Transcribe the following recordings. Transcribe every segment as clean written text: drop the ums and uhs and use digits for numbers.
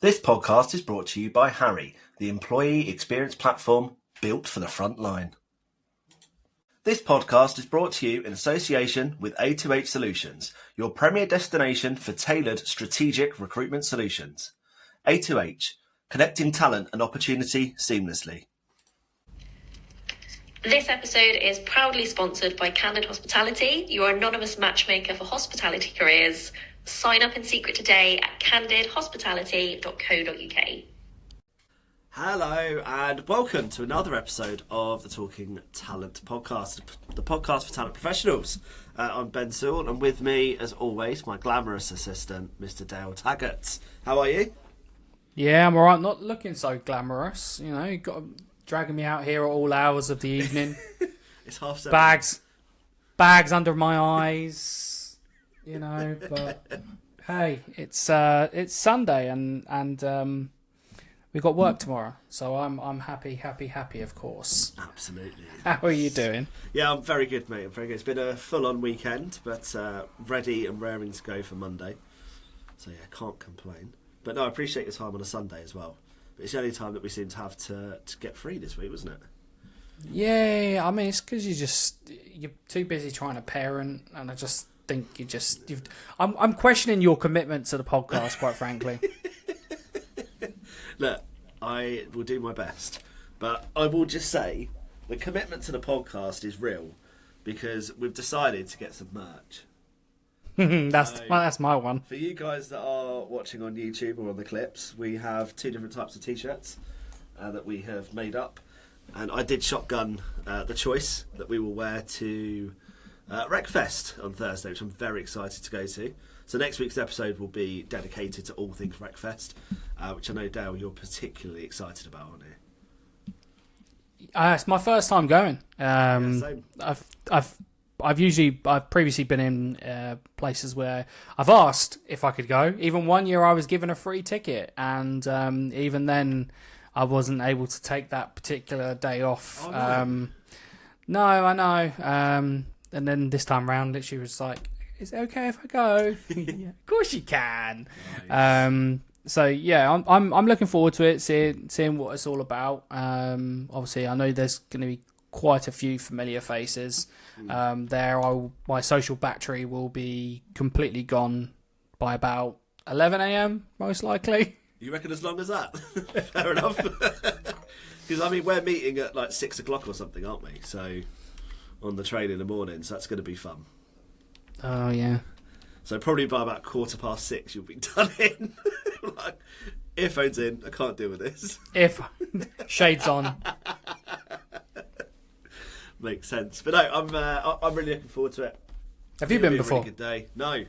This podcast is brought to you by Harry, the employee experience platform built for the front line. This podcast is brought to you in association with A2H Solutions, your premier destination for tailored strategic recruitment solutions. A2H, connecting talent and opportunity seamlessly. This episode is proudly sponsored by Candid Hospitality, your anonymous matchmaker for hospitality careers. Sign up in secret today at candidhospitality.co.uk. Hello and welcome to another episode of the Talking Talent podcast, the podcast for talent professionals. I'm Ben Sewell, and with me, as always, my glamorous assistant, Mr. Dale Taggart. How are you? Yeah, I'm alright. Not looking so glamorous. You know, you got dragging me out here at all hours of the evening. It's 7:30. Bags under my eyes. You know, but hey, it's Sunday and we've got work tomorrow, so I'm happy, of course. Absolutely. How are you doing? Yeah, I'm very good, mate. I'm very good. It's been a full-on weekend, but ready and raring to go for Monday. So yeah, can't complain. But no, I appreciate your time on a Sunday as well. But it's the only time that we seem to have to get free this week, wasn't it? Yeah, I mean, it's because you're too busy trying to parent, and I just think I'm questioning your commitment to the podcast, quite frankly. Look, I will do my best, but I will just say the commitment to the podcast is real because we've decided to get some merch. That's my one. For you guys that are watching on YouTube or on the clips, we have two different types of t-shirts that we have made up, and I did shotgun the choice that we will wear to Wreckfest on Thursday, which I'm very excited to go to. So next week's episode will be dedicated to all things Wreckfest, which I know, Dale, you're particularly excited about, aren't you? It's my first time going. Same. I've previously been in places where I've asked if I could go. Even one year I was given a free ticket, and even then I wasn't able to take that particular day off. Oh, no. No, I know. And then this time round, she was like, "Is it okay if I go?" Yeah, of course you can. Nice. So yeah, I'm looking forward to it, seeing what it's all about. Obviously, I know there's going to be quite a few familiar faces. My social battery will be completely gone by about 11 a.m. most likely. You reckon as long as that? Fair enough. Because I mean, we're meeting at like 6 o'clock or something, aren't we? So on the train in the morning, so that's going to be fun. Oh yeah. So probably by about 6:15 you'll be done in. Like, earphones in, I can't deal with this. If shades on. Makes sense. But no, I'm really looking forward to it. Have you been It'll be before? A really good day. No,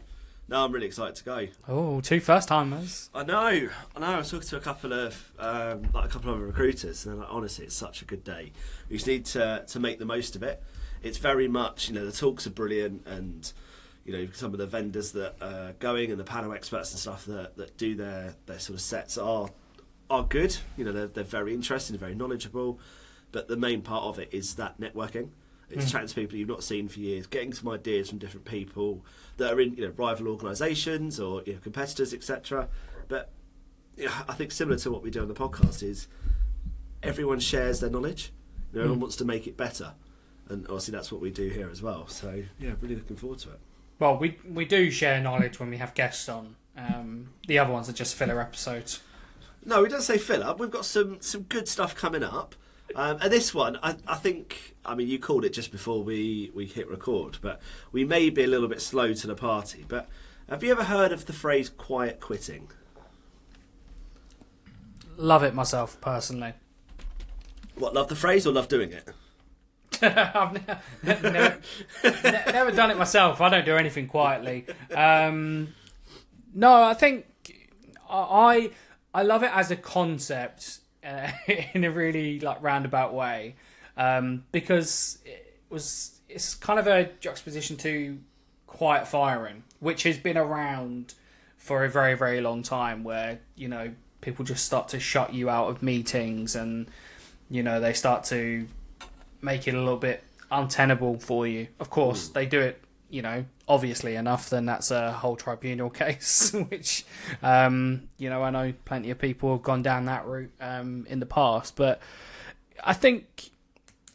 I'm really excited to go. Oh, 2 first timers. I know. I was talking to a couple of other recruiters, and honestly, it's such a good day. You just need to make the most of it. It's very much, the talks are brilliant, and some of the vendors that are going and the panel experts and stuff that do their sort of sets are good. They're very interesting, very knowledgeable. But the main part of it is that networking. It's chatting to people you've not seen for years, getting some ideas from different people that are in rival organisations or competitors, etc. But I think similar to what we do on the podcast is everyone shares their knowledge. Everyone wants to make it better, and obviously that's what we do here as well. So yeah, really looking forward to it. Well, we do share knowledge when we have guests on. The other ones are just filler episodes. No, we don't say filler. We've got some good stuff coming up. And this one, I think, you called it just before we hit record, but we may be a little bit slow to the party. But have you ever heard of the phrase quiet quitting? Love it myself, personally. What, love the phrase or love doing it? I've never done it myself. I don't do anything quietly. No, I think I love it as a concept in a really roundabout way, because it's kind of a juxtaposition to quiet firing, which has been around for a very, very long time, where people just start to shut you out of meetings, and they start to make it a little bit untenable for you. Of course, they do it obviously enough, then that's a whole tribunal case, which, I know plenty of people have gone down that route in the past. But I think,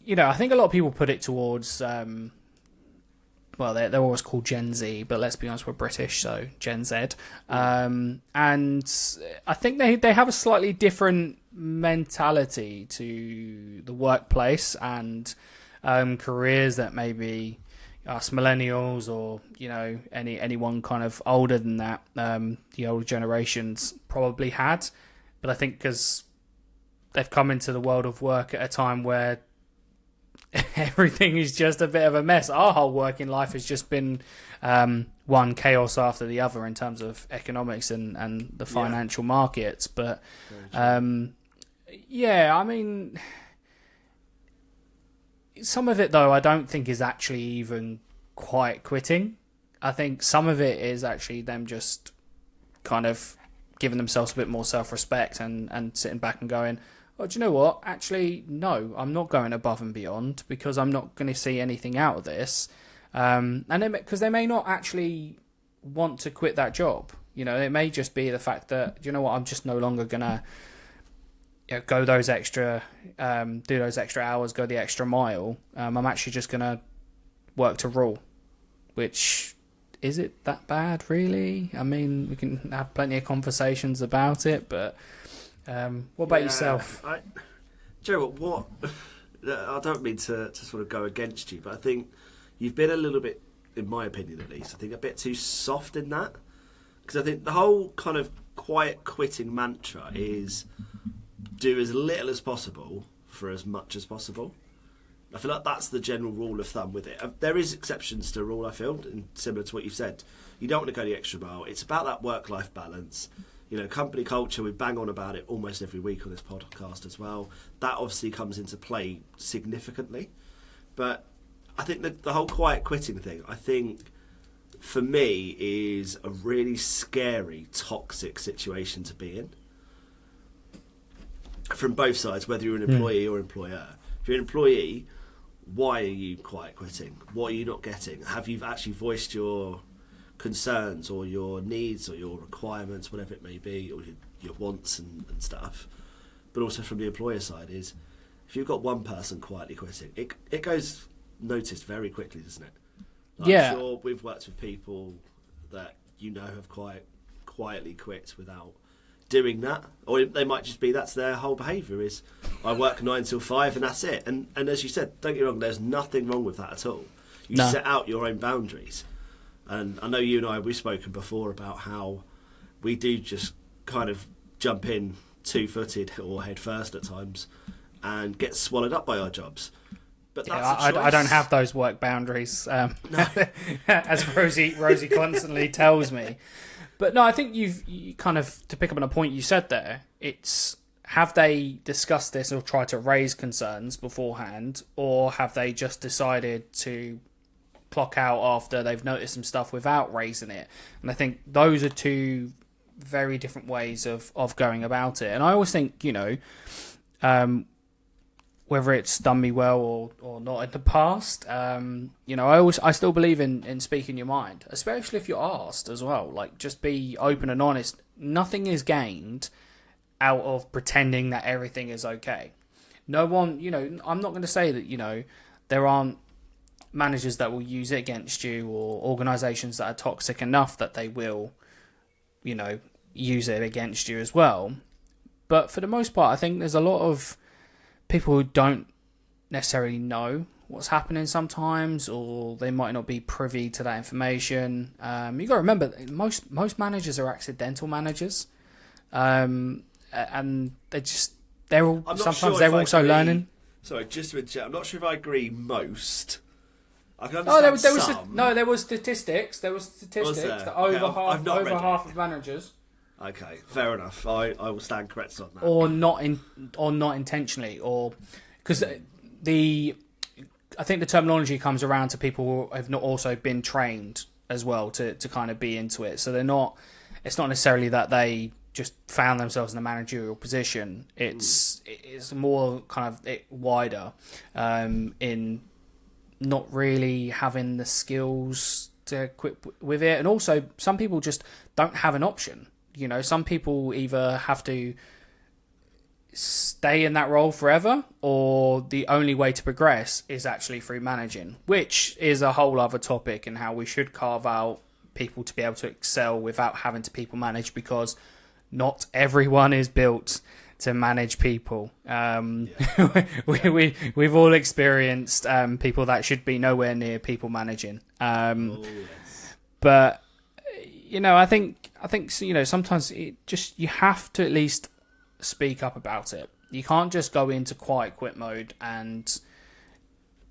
I think a lot of people put it towards, they're always called Gen Z, but let's be honest, we're British, so Gen Z. And I think they have a slightly different mentality to the workplace and careers that maybe us millennials or anyone kind of older than that, the older generations probably had. But I think because they've come into the world of work at a time where everything is just a bit of a mess. Our whole working life has just been one chaos after the other in terms of economics and the financial markets. But I mean, some of it, though, I don't think is actually even quite quitting. I think some of it is actually them just kind of giving themselves a bit more self-respect and sitting back and going, oh, do you know what? Actually, no, I'm not going above and beyond because I'm not going to see anything out of this. And because they may not actually want to quit that job. It may just be the fact that, do you know what? I'm just no longer going to go those extra, do those extra hours, go the extra mile. I'm actually just going to work to rule, which, is it that bad, really? I mean, we can have plenty of conversations about it, but what about yourself? Do you know what? I don't mean to sort of go against you, but I think you've been a little bit, in my opinion at least, I think a bit too soft in that. Because I think the whole kind of quiet quitting mantra is do as little as possible for as much as possible. I feel like that's the general rule of thumb with it. There is exceptions to the rule, I feel, and similar to what you've said. You don't want to go the extra mile. It's about that work-life balance. Company culture, we bang on about it almost every week on this podcast as well. That obviously comes into play significantly. But I think the whole quiet quitting thing, I think, for me, is a really scary, toxic situation to be in. From both sides, whether you're an employee or employer. If you're an employee, why are you quiet quitting? What are you not getting? Have you actually voiced your concerns or your needs or your requirements, whatever it may be, or your wants and stuff? But also from the employer side is, if you've got one person quietly quitting, it goes noticed very quickly, doesn't it? Yeah. I'm sure we've worked with people that have quietly quit without doing that, or they might just be that's their whole behaviour is I work 9 till 5 and that's it. And as you said, don't get me wrong, there's nothing wrong with that at all. You set out your own boundaries. And I know you and I, we've spoken before about how we do just kind of jump in 2-footed or head first at times and get swallowed up by our jobs. But that's a choice. I don't have those work boundaries, as Rosie constantly tells me. But no, I think you kind of, to pick up on a point you said there, it's have they discussed this or tried to raise concerns beforehand, or have they just decided to clock out after they've noticed some stuff without raising it? And I think those are two very different ways of going about it. And I always think, whether it's done me well or not in the past, I still believe in speaking your mind, especially if you're asked as well. Like, just be open and honest. Nothing is gained out of pretending that everything is okay. No one, I'm not going to say that, there aren't managers that will use it against you or organisations that are toxic enough that they will, use it against you as well. But for the most part, I think there's a lot of people who don't necessarily know what's happening sometimes, or they might not be privy to that information. You got to remember, most managers are accidental managers, and they're also learning. Sorry, just to interject, I'm not sure if I agree most. I can understand there was statistics. There was statistics that over half of managers. Okay, fair enough. I will stand corrected on that. Or not intentionally, or because I think the terminology comes around to people who have not also been trained as well to kind of be into it. So they're not. It's not necessarily that they just found themselves in a managerial position. It's more kind of wider in not really having the skills to equip with it, and also some people just don't have an option. You know, some people either have to stay in that role forever, or the only way to progress is actually through managing, which is a whole other topic, and how we should carve out people to be able to excel without having to people manage, because not everyone is built to manage people. We've all experienced people that should be nowhere near people managing. But you know, I think you know, sometimes you have to at least speak up about it. You can't just go into quiet quit mode and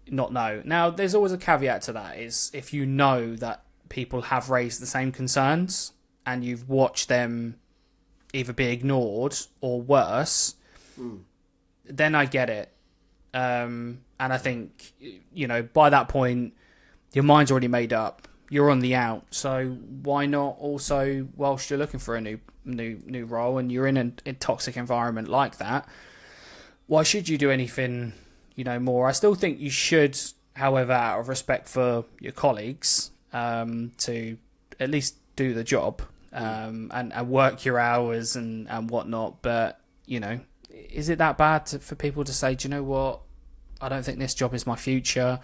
not know. Now, there's always a caveat to that, is if you know that people have raised the same concerns and you've watched them either be ignored or worse, then I get it. And I think, you know, by that point, your mind's already made up. You're on the out. So why not also, whilst you're looking for a new role and you're in a toxic environment like that, why should you do anything, you know, more? I still think you should, however, out of respect for your colleagues, to at least do the job, and work your hours and whatnot. But, you know, is it that bad for people to say, do you know what, I don't think this job is my future.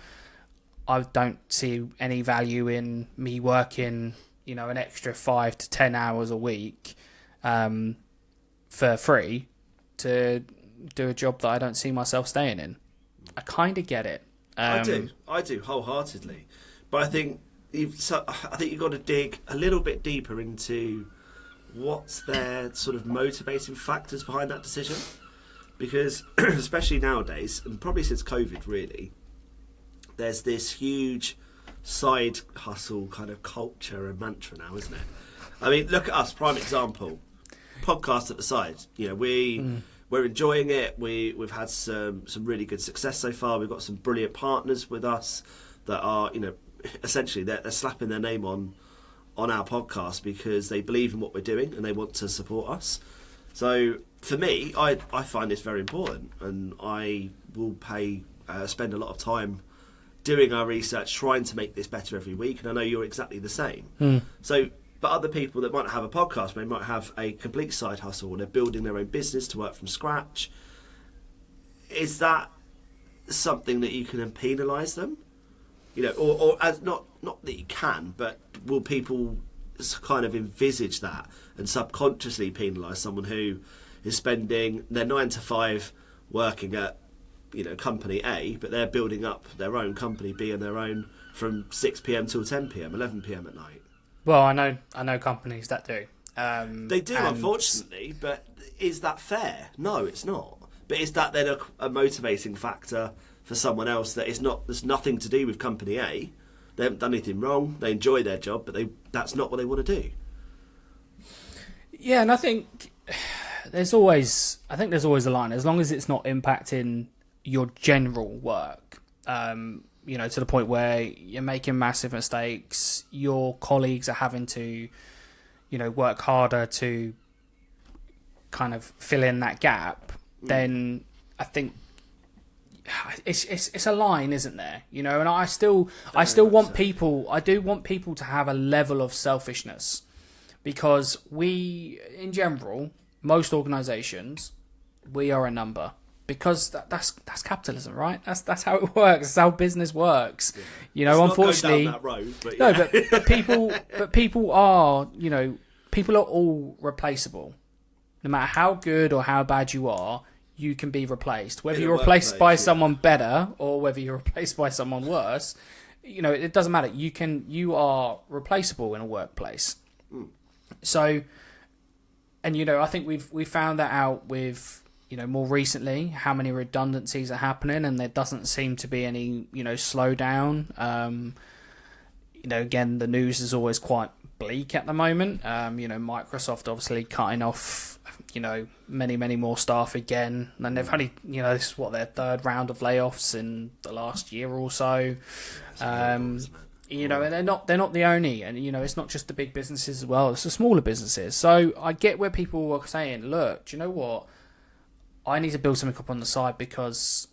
I don't see any value in me working, you know, an extra 5 to 10 hours a week for free to do a job that I don't see myself staying in. I kind of get it. I do wholeheartedly, but I think you've got to dig a little bit deeper into what's their sort of motivating factors behind that decision, because especially nowadays, and probably since COVID, really, there's this huge side hustle kind of culture and mantra now, isn't it? I mean, look at us, prime example, podcast at the side. You know, we're enjoying it. We've had some really good success so far. We've got some brilliant partners with us that are, you know, essentially they're slapping their name on our podcast because they believe in what we're doing and they want to support us. So for me, I find this very important, and I will spend a lot of time doing our research, trying to make this better every week. And I know you're exactly the same. So, but other people that might not have a podcast, they might have a complete side hustle, or they're building their own business to work from scratch. Is that something that you can then penalise them? You know, or as not that you can, but will people kind of envisage that and subconsciously penalise someone who is spending their 9 to 5 working at, you know, company A, but they're building up their own company B on their own from 6 p.m. till 10 p.m, 11 p.m. at night? Well, I know companies that do. They do, unfortunately, but is that fair? No, it's not. But is that then a motivating factor for someone else that there's nothing to do with company A? They haven't done anything wrong. They enjoy their job, but that's not what they want to do. Yeah, and I think there's always a line, as long as it's not impacting your general work. You know, to the point where you're making massive mistakes, your colleagues are having to, you know, work harder to kind of fill in that gap, then I think it's a line, isn't there? You know, and I still want people to have a level of selfishness, because we, in general, most organisations, we are a number. Because that's capitalism, right? That's how it works. That's how business works. Yeah. You know, it's unfortunately, not going down that road, but yeah. but people are, you know, people are all replaceable. No matter how good or how bad you are, you can be replaced. Whether you're replaced by someone better or whether you're replaced by someone worse, you know, it doesn't matter. You are replaceable in a workplace. So, and you know, I think we've found that out with, you know, more recently, how many redundancies are happening, and there doesn't seem to be any, you know, slowdown. You know, again, the news is always quite bleak at the moment. You know, Microsoft obviously cutting off, you know, many more staff again, and they've only, you know, this is their third round of layoffs in the last year or so. You know, and they're not the only, and you know, it's not just the big businesses as well; it's the smaller businesses. So I get where people are saying, look, do you know what? I need to build something up on the side because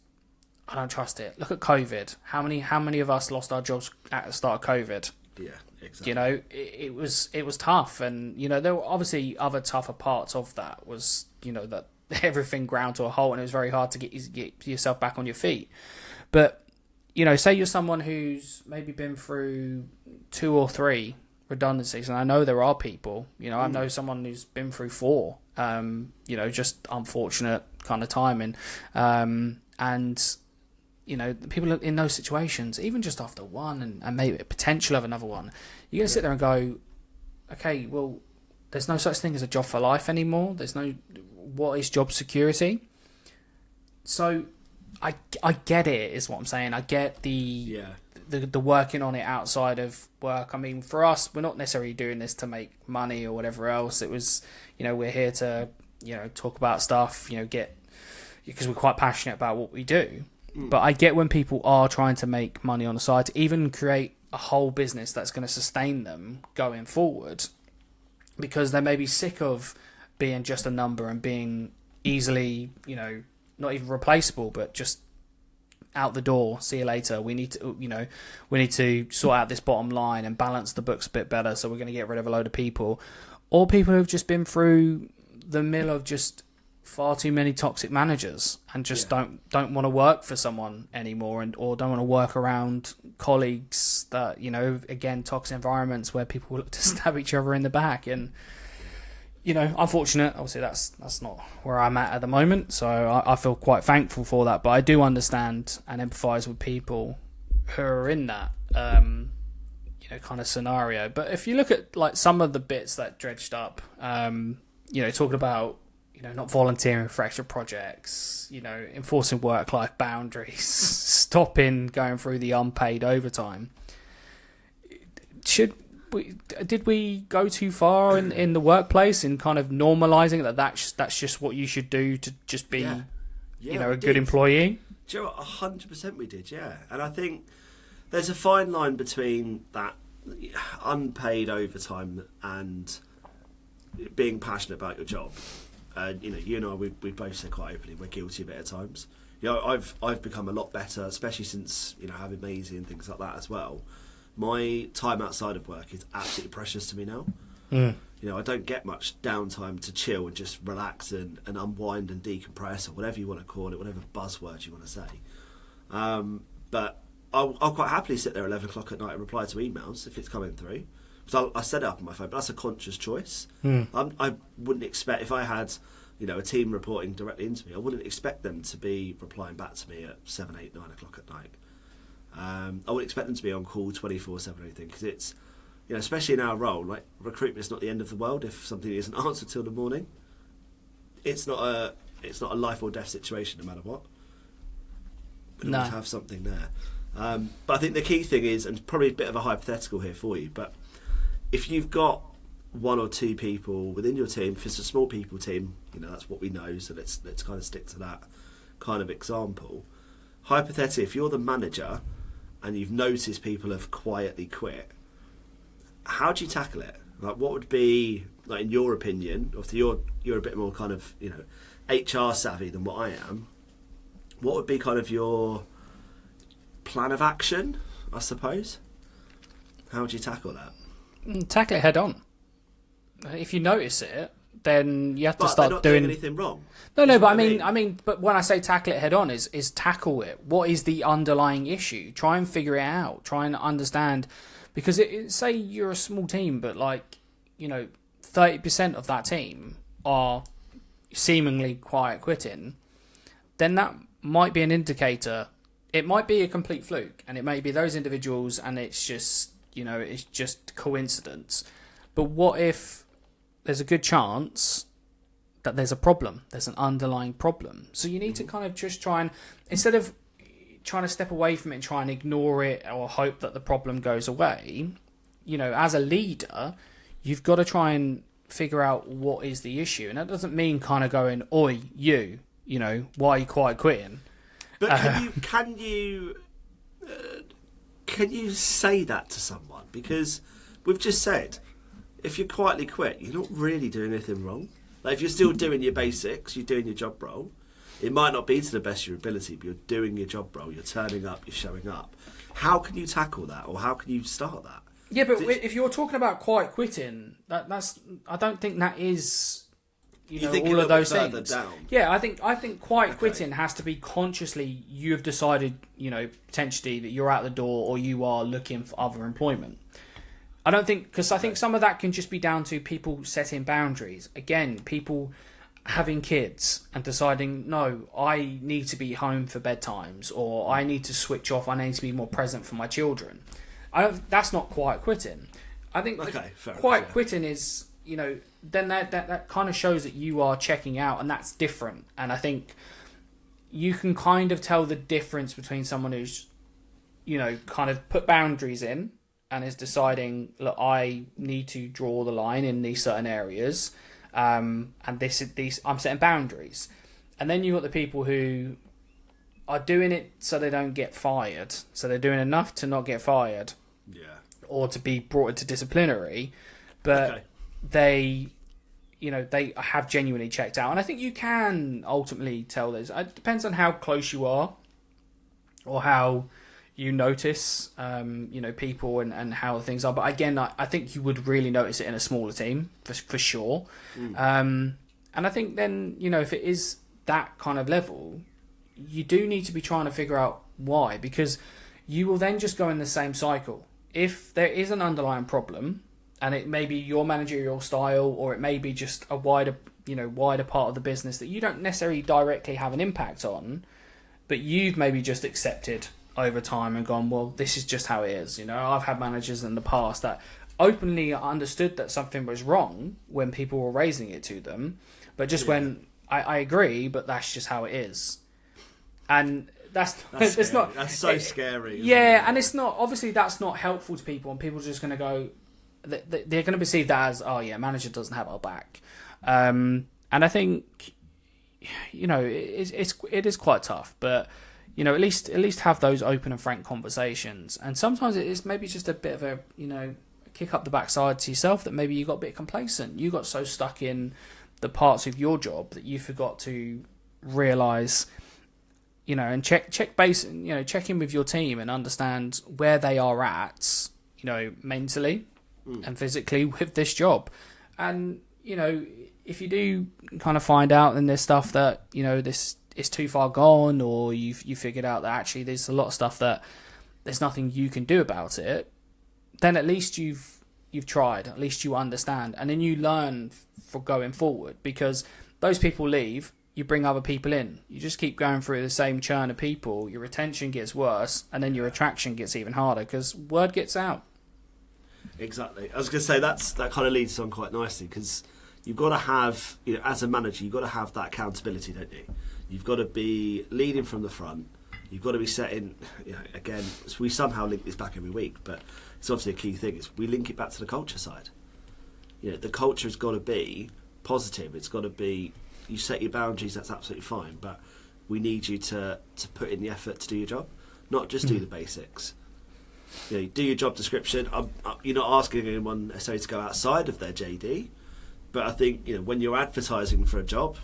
I don't trust it. Look at COVID. How many of us lost our jobs at the start of COVID? Yeah, exactly. You know, it was tough, and you know there were obviously other tougher parts of that. Was, you know, that everything ground to a halt, and it was very hard to get yourself back on your feet. But you know, say you're someone who's maybe been through 2 or 3 redundancies, and I know there are people. You know, I know someone who's been through 4. You know, just unfortunate kind of timing, and you know, the people in those situations, even just after one and maybe a potential of another one, you're going to sit there and go, okay, well, there's no such thing as a job for life anymore. What is job security? So I get it, is what I'm saying. I get the working on it outside of work. I mean, for us, we're not necessarily doing this to make money or whatever else. It was, you know, we're here to, you know, talk about stuff, you know, because we're quite passionate about what we do. But I get when people are trying to make money on the side, to even create a whole business that's going to sustain them going forward, because they may be sick of being just a number and being easily, you know, not even replaceable, but just out the door, see you later. We need to sort out this bottom line and balance the books a bit better, so we're going to get rid of a load of people. Or people who've just been through the mill of just far too many toxic managers and just don't want to work for someone anymore, or don't want to work around colleagues that, you know, again, toxic environments where people look to stab each other in the back. And you know, unfortunate, obviously that's not where I'm at the moment, so I feel quite thankful for that. But I do understand and empathise with people who are in that you know, kind of scenario. But if you look at like some of the bits that dredged up, you know, talking about, you know, not volunteering for extra projects, you know, enforcing work-life boundaries, stopping going through the unpaid overtime. Did we go too far in the workplace in kind of normalising that's just what you should do to just be, you know, a good employee? Do you know what? 100% we did, yeah. And I think there's a fine line between that unpaid overtime and being passionate about your job. You know, you and I, we both say quite openly we're guilty of it at times. You know, I've become a lot better, especially since, you know, having Maisie and things like that as well. My time outside of work is absolutely precious to me now. You know, I don't get much downtime to chill and just relax and unwind and decompress, or whatever you want to call it, whatever buzzword you want to say. But I'll quite happily sit there at 11 o'clock at night and reply to emails if it's coming through. So I set it up on my phone, but that's a conscious choice. I wouldn't expect, if I had, you know, a team reporting directly into me, I wouldn't expect them to be replying back to me at 7, 8, 9 o'clock at night. I wouldn't expect them to be on call 24/7 or anything, because it's, you know, especially in our role, like recruitment is not the end of the world if something isn't answered till the morning. It's not a life or death situation, no matter what. We always have something there. But I think the key thing is, and probably a bit of a hypothetical here for you, but if you've got 1 or 2 people within your team, if it's a small people team, you know, that's what we know, so let's kind of stick to that kind of example. Hypothetically, if you're the manager and you've noticed people have quietly quit, how do you tackle it? Like, what would be, like, in your opinion, obviously you're a bit more kind of, you know, HR savvy than what I am, what would be kind of your plan of action, I suppose? How would you tackle that? Tackle it head on. If you notice it, then you have to but start they're not doing anything wrong. No, but I mean, but when I say tackle it head on, is tackle it. What is the underlying issue? Try and figure it out. Try and understand, because say you're a small team, but like, you know, 30% of that team are seemingly quiet quitting, then that might be an indicator. It might be a complete fluke, and it may be those individuals, and it's just, you know, it's just coincidence. But what if there's a good chance that there's a problem, there's an underlying problem? So you need to kind of just try and, instead of trying to step away from it and try and ignore it or hope that the problem goes away, you know, as a leader, you've got to try and figure out what is the issue. And that doesn't mean kind of going, oi, you know, why are you quiet quitting? But can you say that to someone? Because we've just said, if you quietly quit, you're not really doing anything wrong. Like, if you're still doing your basics, you're doing your job role. It might not be to the best of your ability, but you're doing your job role, you're turning up, you're showing up. How can you tackle that, or how can you start that? Yeah, but if you're talking about quiet quitting, that's I don't think that is You think all a of little those bit further things. down? Yeah, I think quiet quitting has to be consciously you have decided, potentially that you're out the door or you are looking for other employment. I don't think, because I think some of that can just be down to people setting boundaries. Again, people having kids and deciding, no, I need to be home for bedtimes, or I need to switch off, I need to be more present for my children. That's not quiet quitting. I think quiet quitting is, then that kind of shows that you are checking out, and that's different. And I think you can kind of tell the difference between someone who's, kind of put boundaries in and is deciding, look, I need to draw the line in these certain areas, and these I'm setting boundaries. And then you've got the people who are doing it so they don't get fired, so they're doing enough to not get fired, or to be brought into disciplinary, but they have genuinely checked out. And I think you can ultimately tell this. It depends on how close you are, or how you notice, people and how things are. But again, I think you would really notice it in a smaller team, for sure. And I think then, if it is that kind of level, you do need to be trying to figure out why, because you will then just go in the same cycle. If there is an underlying problem, and it may be your managerial style, or it may be just a wider part of the business that you don't necessarily directly have an impact on, but you've maybe just accepted over time and gone, well, this is just how it is. I've had managers in the past that openly understood that something was wrong when people were raising it to them, but just when I agree, but that's just how it is. And that's it's not. That's so scary. Yeah, and it's not, obviously that's not helpful to people, and people are just going to go, they're going to perceive that as, oh yeah, manager doesn't have our back. And I think, it is quite tough, but at least have those open and frank conversations. And sometimes it is maybe just a bit of a, kick up the backside to yourself, that maybe you got a bit complacent. You got so stuck in the parts of your job that you forgot to realise, and check base, check in with your team and understand where they are at, mentally and physically with this job. And, if you do kind of find out and there's stuff that, this is too far gone, or you figured out that actually there's a lot of stuff that there's nothing you can do about it, then at least you've tried, at least you understand, and then you learn for going forward, because those people leave, you bring other people in, you just keep going through the same churn of people, your retention gets worse, and then your attraction gets even harder because word gets out. Exactly. I was going to say that kind of leads on quite nicely, because you've got to have, as a manager, you've got to have that accountability, don't you? You've got to be leading from the front. You've got to be setting, again, we somehow link this back every week, but it's obviously a key thing, is we link it back to the culture side. The culture has got to be positive. It's got to be, you set your boundaries, that's absolutely fine, but we need you to put in the effort to do your job, not just do the basics. Do your job description. You're not asking anyone necessarily to go outside of their JD, but I think when you're advertising for a job,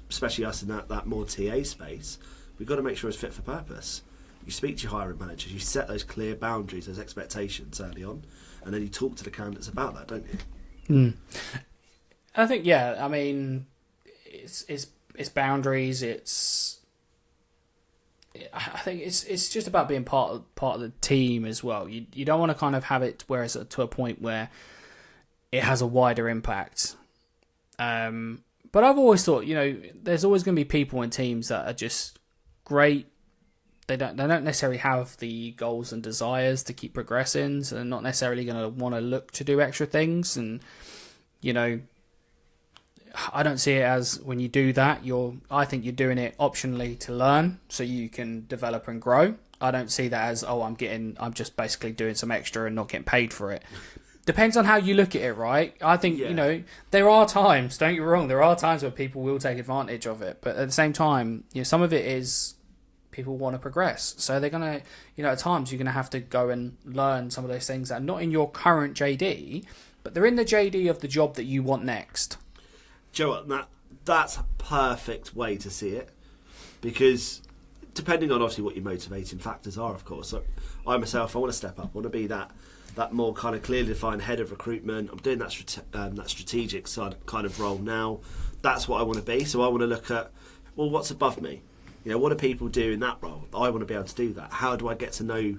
especially us in that more TA space, we've got to make sure it's fit for purpose. You speak to your hiring managers, you set those clear boundaries, those expectations early on, and then you talk to the candidates about that, don't you? I think, I mean, it's boundaries. I think it's just about being part of the team as well. You don't want to kind of have it where it's to a point where it has a wider impact. But I've always thought, there's always going to be people in teams that are just great. They don't necessarily have the goals and desires to keep progressing, so they're not necessarily going to want to look to do extra things. And I don't see it as, when you do that, I think you're doing it optionally to learn, so you can develop and grow. I don't see that as, I'm just basically doing some extra and not getting paid for it. Depends on how you look at it, right? I think, there are times, don't get me wrong, there are times where people will take advantage of it. But at the same time, some of it is people want to progress. So they're going to, at times you're going to have to go and learn some of those things that are not in your current JD, but they're in the JD of the job that you want next. Joe, that's a perfect way to see it. because depending on obviously what your motivating factors are, of course. So I myself, I want to step up. I want to be that more kind of clearly defined head of recruitment. I'm doing that strategic side kind of role now. That's what I want to be. So I want to look at, well, what's above me? You know, what do people do in that role? I want to be able to do that. How do I get to know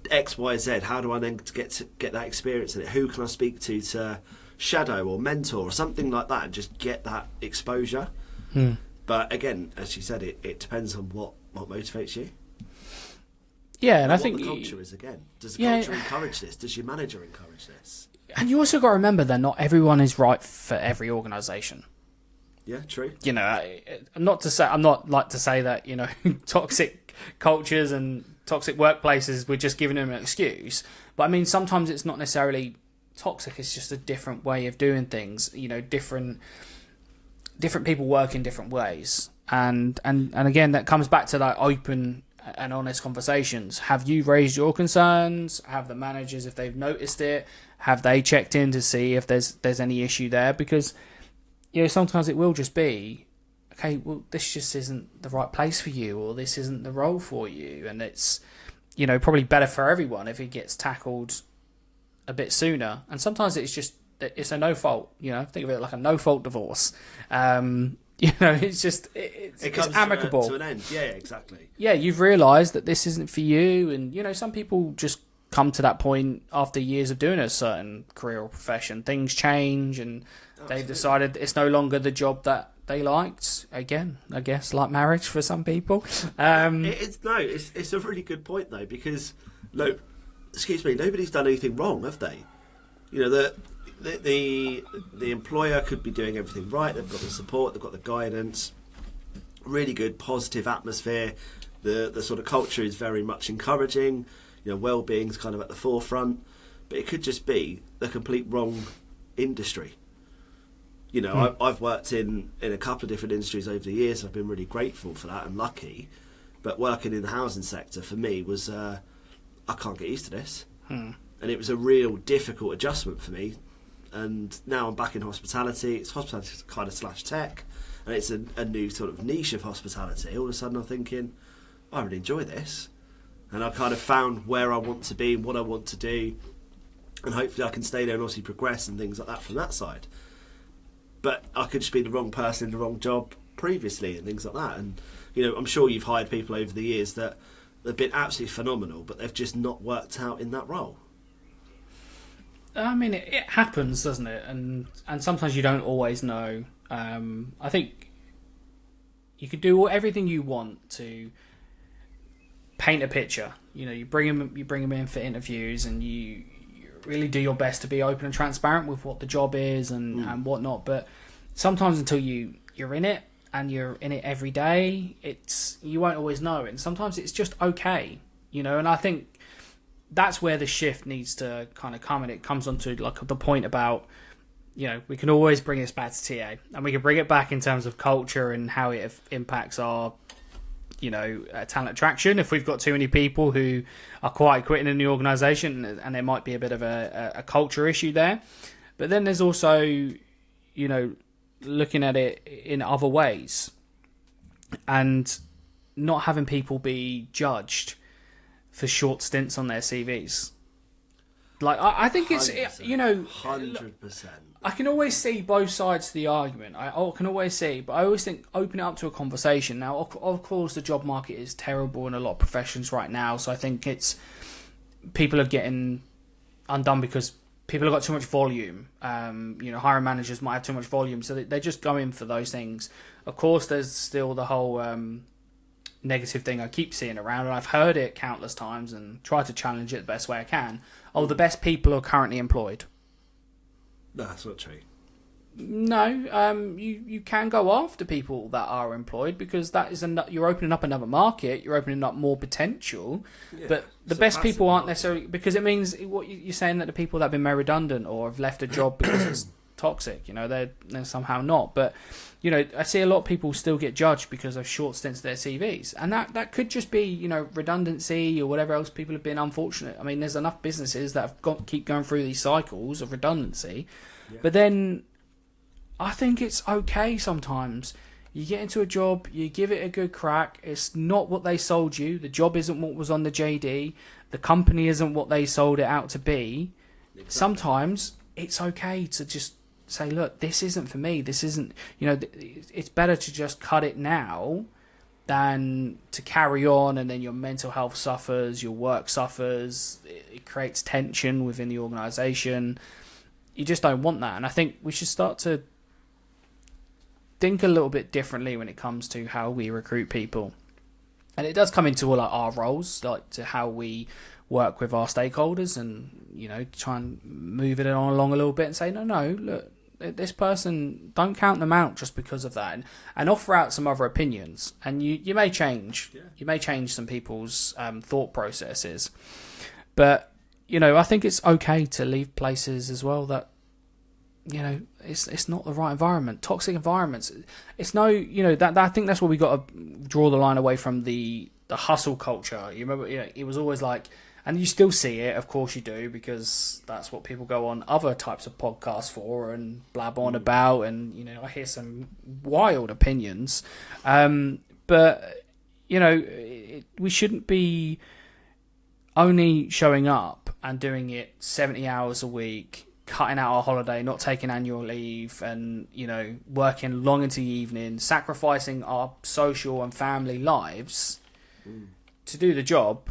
X, Y, Z? How do I then get that experience in it? Who can I speak to shadow or mentor or something like that, and just get that exposure? But again, as you said, it depends on what motivates you. Yeah, and I what think the culture is again. Does the culture encourage this? Does your manager encourage this? And you also got to remember that not everyone is right for every organisation. Yeah, true. You know, I'm not to say that, you know, toxic cultures and toxic workplaces, we're just giving them an excuse. But I mean, sometimes it's not necessarily toxic. It's just a different way of doing things. You know, different people work in different ways. And again, that comes back to that open and honest conversations. Have you raised your concerns? Have the managers, if they've noticed it, have they checked in to see if there's any issue there? Because, you know, sometimes it will just be, okay, well, this just isn't the right place for you, or this isn't the role for you, and it's, you know, probably better for everyone if it gets tackled a bit sooner. And sometimes it's a no fault, you know, think of it like a no fault divorce. You know, it's just it's amicable to an end. Yeah, exactly. Yeah, you've realised that this isn't for you, and you know, some people just come to that point after years of doing a certain career or profession. Things change, and they've decided it's no longer the job that they liked. Again, I guess like marriage for some people. It's a really good point though, because look, nobody's done anything wrong, have they? You know, the employer could be doing everything right. They've got the support, they've got the guidance, really good positive atmosphere. The sort of culture is very much encouraging. You know, well-being's kind of at the forefront, but it could just be the complete wrong industry. You know, I've worked in a couple of different industries over the years. I've been really grateful for that and lucky. But working in the housing sector for me was I can't get used to this, and it was a real difficult adjustment for me. And now I'm back in hospitality. It's hospitality kind of / tech, and it's a new sort of niche of hospitality. All of a sudden I'm thinking, I really enjoy this, and I kind of found where I want to be and what I want to do, and hopefully I can stay there and obviously progress and things like that from that side. But I could just be the wrong person in the wrong job previously and things like that. And you know, I'm sure you've hired people over the years that have been absolutely phenomenal, but they've just not worked out in that role. I mean, it happens, doesn't it? And sometimes you don't always know. I think you could do everything you want to paint a picture. You know, you bring them in for interviews, and you really do your best to be open and transparent with what the job is and whatnot. But sometimes until you're in it and you're in it every day, you won't always know. And sometimes it's just okay, you know. And I think that's where the shift needs to kind of come, and it comes onto like the point about, you know, we can always bring this back to TA, and we can bring it back in terms of culture and how it impacts our, you know, talent attraction. If we've got too many people who are quiet quitting in the organisation, and there might be a bit of a culture issue there. But then there's also, you know, looking at it in other ways and not having people be judged for short stints on their CVs. Like, I think it's, you know, 100%. I can always see both sides to the argument. I can always see, but I always think open it up to a conversation. Now, of course, the job market is terrible in a lot of professions right now, so I think people are getting undone because people have got too much volume. You know, hiring managers might have too much volume, so they just go in for those things. Of course, there's still the whole negative thing I keep seeing around, and I've heard it countless times and tried to challenge it the best way I can. Oh, the best people are currently employed. No, that's not true. No, you can go after people that are employed, because that is you're opening up another market, you're opening up more potential. Yeah, but the best people aren't necessarily, because it means what you're saying, that the people that have been made redundant or have left a job because it's toxic, you know, they're somehow not. But you know, I see a lot of people still get judged because of short stints of their CVs, and that could just be, you know, redundancy or whatever else. People have been unfortunate. I mean, there's enough businesses that have keep going through these cycles of redundancy, but then I think it's okay sometimes You get into a job, you give it a good crack. It's not what they sold you. The job isn't what was on the JD. The company isn't what they sold it out to be. Exactly. Sometimes it's okay to just say, look, this isn't for me. This isn't, it's better to just cut it now than to carry on, and then your mental health suffers, your work suffers. It creates tension within the organisation. You just don't want that. And I think we should start to think a little bit differently when it comes to how we recruit people. And it does come into all our roles, like to how we work with our stakeholders, and try and move it on along a little bit and say, no, look, this person, don't count them out just because of that, and offer out some other opinions. And you may change, you may change some people's thought processes, but I think it's okay to leave places as well that it's not the right environment. Toxic environments. It's no, that I think that's where we got to draw the line away from the hustle culture. You remember, it was always like, and you still see it, of course you do, because that's what people go on other types of podcasts for and blab on about, and I hear some wild opinions. But we shouldn't be only showing up and doing it 70 hours a week, cutting out our holiday, not taking annual leave, and working long into the evening, sacrificing our social and family lives to do the job,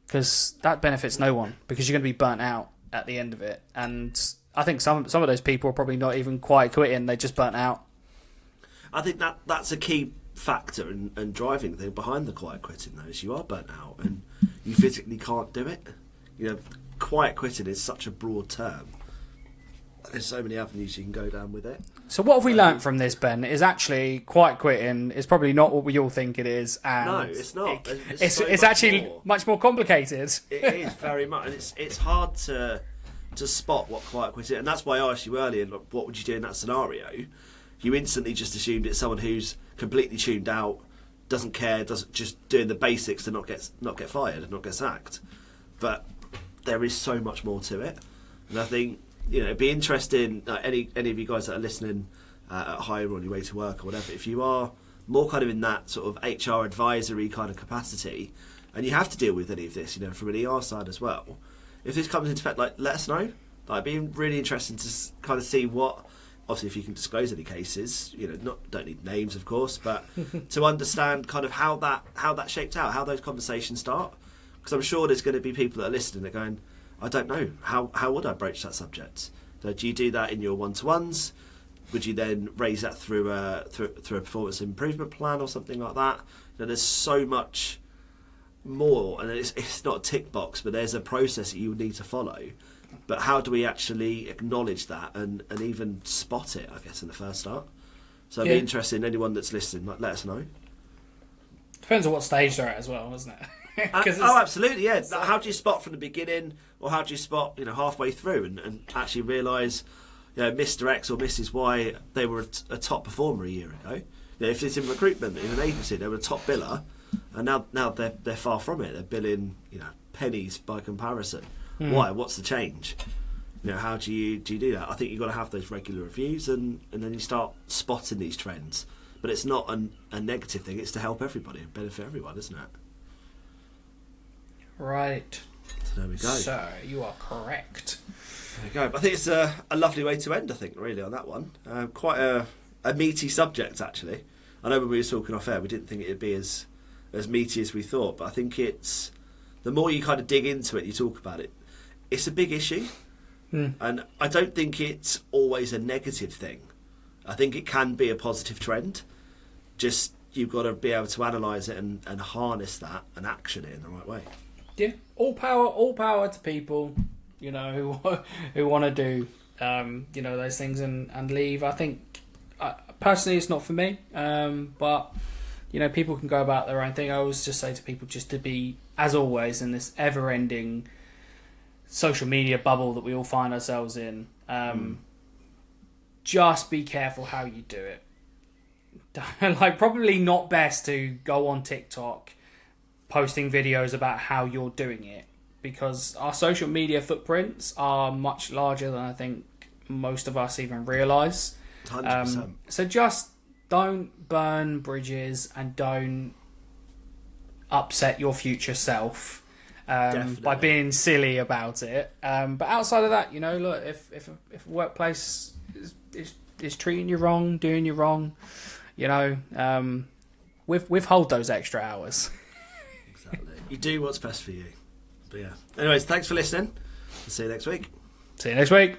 because that benefits no one, because you're going to be burnt out at the end of it. And I think some of those people are probably not even quite quitting, they're just burnt out. I think that's a key factor and driving thing behind the quiet quitting, though, is you are burnt out and you physically can't do it. Quiet quitting is such a broad term. There's so many avenues you can go down with it. So what have we learnt from this, Ben? Is actually quiet quitting is probably not what we all think it is. And no, it's not. It's actually much more complicated. It is very much, and it's hard to spot what quiet quitting. And that's why I asked you earlier, what would you do in that scenario? You instantly just assumed it's someone who's completely tuned out, doesn't care, doesn't just doing the basics to not get fired and not get sacked. But there is so much more to it, and I think it'd be interesting. Any of you guys that are listening at home or on your way to work or whatever, if you are more kind of in that sort of HR advisory kind of capacity, and you have to deal with any of this, from an ER side as well. If this comes into effect, let us know. It'd be really interesting to kind of see what. Obviously, if you can disclose any cases, don't need names, of course, but to understand kind of how that shaped out, how those conversations start. Because I'm sure there's going to be people that are listening that are going, I don't know, how would I broach that subject? So do you do that in your one-to-ones? Would you then raise that through a performance improvement plan or something like that? There's so much more, and it's not a tick box, but there's a process that you would need to follow. But how do we actually acknowledge that and even spot it, I guess, in the first start? So it'd be interesting, anyone that's listening, let us know. Depends on what stage they're at as well, doesn't it? Absolutely, yeah. How do you spot from the beginning, or how do you spot halfway through and actually realise Mr. X or Mrs. Y, they were a top performer a year ago? If it's in recruitment in an agency, they were a top biller, and now they're far from it. They're billing pennies by comparison. Why? What's the change? How do you do that? I think you've got to have those regular reviews, and then you start spotting these trends. But it's not a negative thing. It's to help everybody and benefit everyone, isn't it? Right. So there we go. So you are correct. There we go. I think it's a lovely way to end, I think, really, on that one. Quite a meaty subject, actually. I know when we were talking off air, we didn't think it'd be as meaty as we thought, but I think it's, the more you kind of dig into it, you talk about it, it's a big issue. And I don't think it's always a negative thing. I think it can be a positive trend. Just, you've got to be able to analyse it and harness that and action it in the right way. Yeah, all power to people, who want to do, those things and leave. I think personally, it's not for me. But people can go about their own thing. I always just say to people just to be, as always, in this ever-ending social media bubble that we all find ourselves in. Just be careful how you do it. Probably not best to go on TikTok posting videos about how you're doing it, because our social media footprints are much larger than I think most of us even realise. 100%. So just don't burn bridges and don't upset your future self by being silly about it. But outside of that, look, if a workplace is treating you wrong, doing you wrong, withhold those extra hours. Exactly. You do what's best for you. But yeah. Anyways, thanks for listening. See you next week. See you next week.